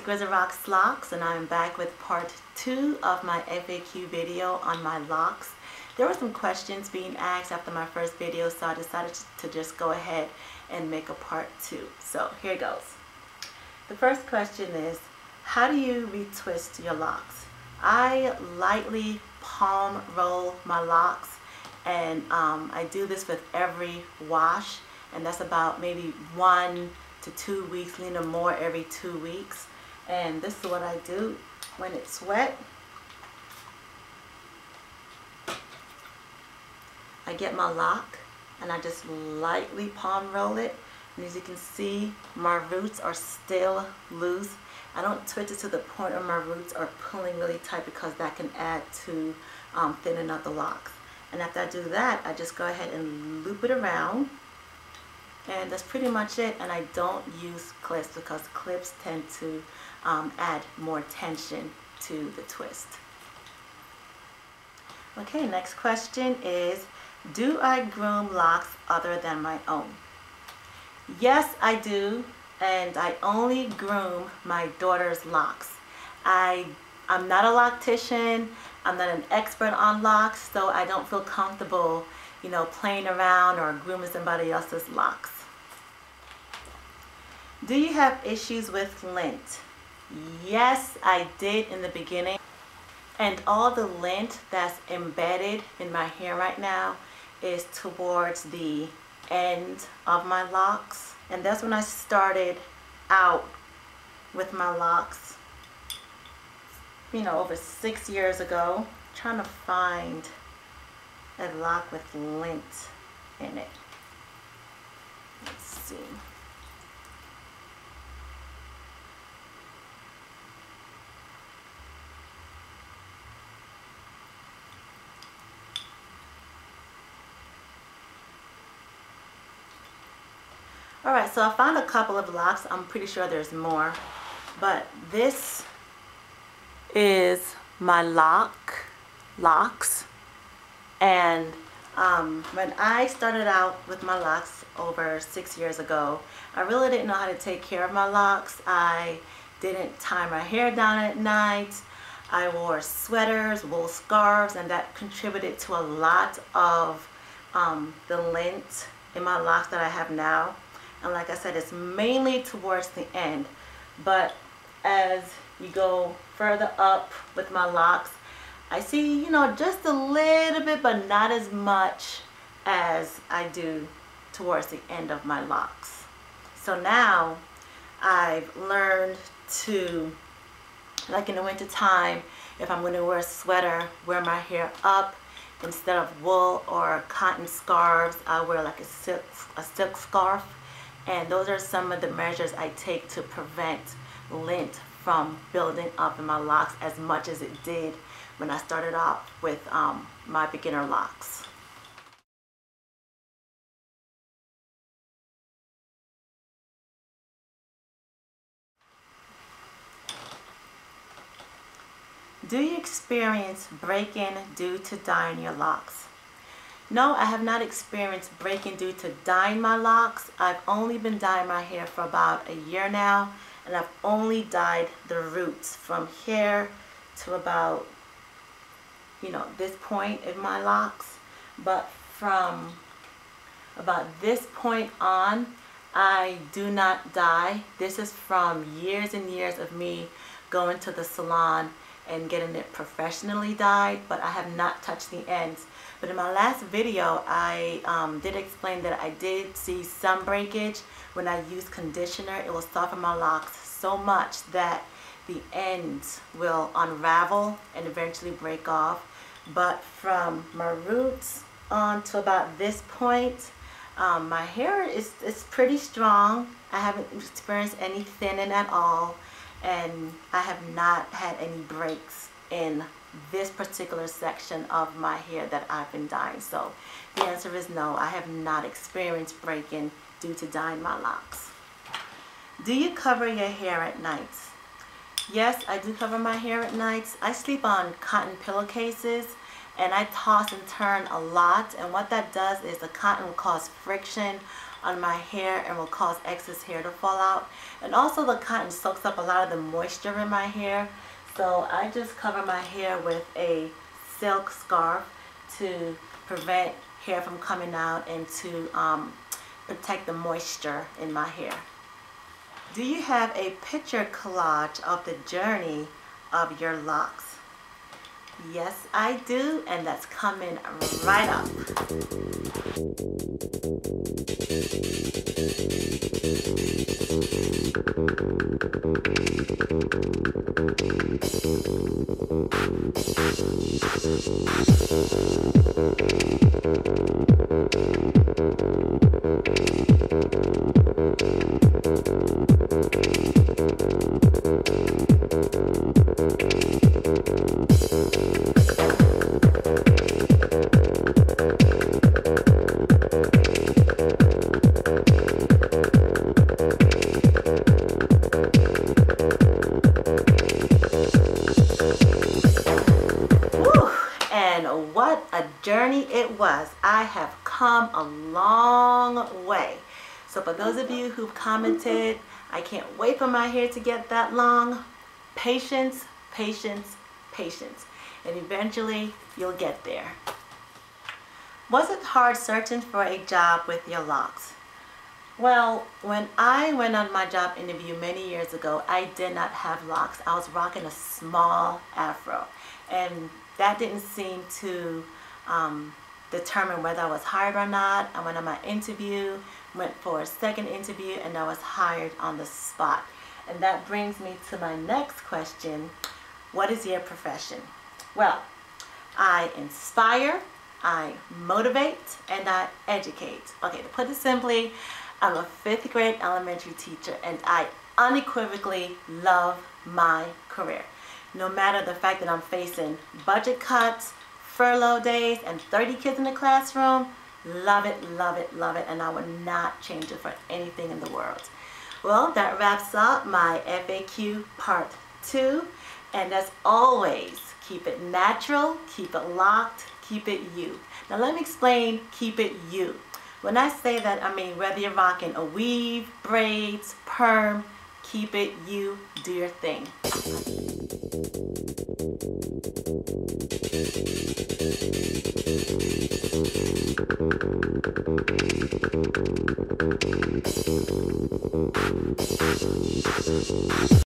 Exquisite Rocks Locks, and I'm back with part 2 of my FAQ video on my locks. There were some questions being asked after my first video, so I decided to just go ahead and make a part 2. So here goes. The first question is, how do you retwist your locks? I lightly palm roll my locks, and I do this with every wash, and that's about maybe 1 to 2 weeks, leaning more every 2 weeks. And this is what I do when it's wet. I get my lock and I just lightly palm roll it, and as you can see, my roots are still loose. I don't twist it to the point where my roots are pulling really tight, because that can add to thinning out the locks. And after I do that, I just go ahead and loop it around. And that's pretty much it. And I don't use clips, because clips tend to add more tension to the twist. Okay, next question is, do I groom locks other than my own? Yes, I do. And I only groom my daughter's locks. I'm not a loctician. I'm not an expert on locks, so I don't feel comfortable, playing around or grooming somebody else's locks. Do you have issues with lint? Yes, I did in the beginning. And all the lint that's embedded in my hair right now is towards the end of my locks. And that's when I started out with my locks, over 6 years ago, trying to find a lock with lint in it. Let's see. Alright, so I found a couple of locks. I'm pretty sure there's more, but this is my locks. And when I started out with my locks over 6 years ago, I really didn't know how to take care of my locks. I didn't tie my hair down at night. I wore sweaters, wool scarves, and that contributed to a lot of the lint in my locks that I have now. And like I said, it's mainly towards the end. But as you go further up with my locks, I see, just a little bit, but not as much as I do towards the end of my locks. So now I've learned to, like in the winter time, if I'm going to wear a sweater, wear my hair up. Instead of wool or cotton scarves, I wear like a silk scarf. And those are some of the measures I take to prevent lint from building up in my locks as much as it did when I started off with my beginner locks. Do you experience break-in due to dyeing your locks? No, I have not experienced break-in due to dyeing my locks. I've only been dyeing my hair for about a year now, and I've only dyed the roots from here to about, this point in my locks. But from about this point on, I do not dye. This is from years and years of me going to the salon and getting it professionally dyed, but I have not touched the ends. But in my last video, I did explain that I did see some breakage. When I used conditioner, it will soften my locks so much that the ends will unravel and eventually break off. But from my roots on to about this point, my hair is pretty strong. I haven't experienced any thinning at all, and I have not had any breaks in this particular section of my hair that I've been dyeing. So the answer is no, I have not experienced break-in due to dyeing my locks. Do you cover your hair at night? Yes, I do cover my hair at night. I sleep on cotton pillowcases, and I toss and turn a lot, and what that does is the cotton will cause friction on my hair and will cause excess hair to fall out. And also the cotton soaks up a lot of the moisture in my hair, so I just cover my hair with a silk scarf to prevent hair from coming out and to protect the moisture in my hair. Do you have a picture collage of the journey of your locks? Yes, I do, and that's coming right up. And what a journey it was. I have come a long way. So for those of you who've commented, I can't wait for my hair to get that long. Patience, patience, patience. And eventually you'll get there. Was it hard searching for a job with your locks? Well, when I went on my job interview many years ago, I did not have locks. I was rocking a small afro, and that didn't seem to determine whether I was hired or not. I went on my interview, went for a second interview, and I was hired on the spot. And that brings me to my next question. What is your profession? Well, I inspire, I motivate, and I educate. Okay, to put it simply, I'm a 5th grade elementary teacher, and I unequivocally love my career. No matter the fact that I'm facing budget cuts, furlough days, and 30 kids in the classroom, love it, love it, love it, and I would not change it for anything in the world. Well, that wraps up my FAQ part 2, and as always, keep it natural, keep it locked, keep it you. Now let me explain keep it you. When I say that, I mean whether you're rocking a weave, braids, perm, keep it you, do your thing.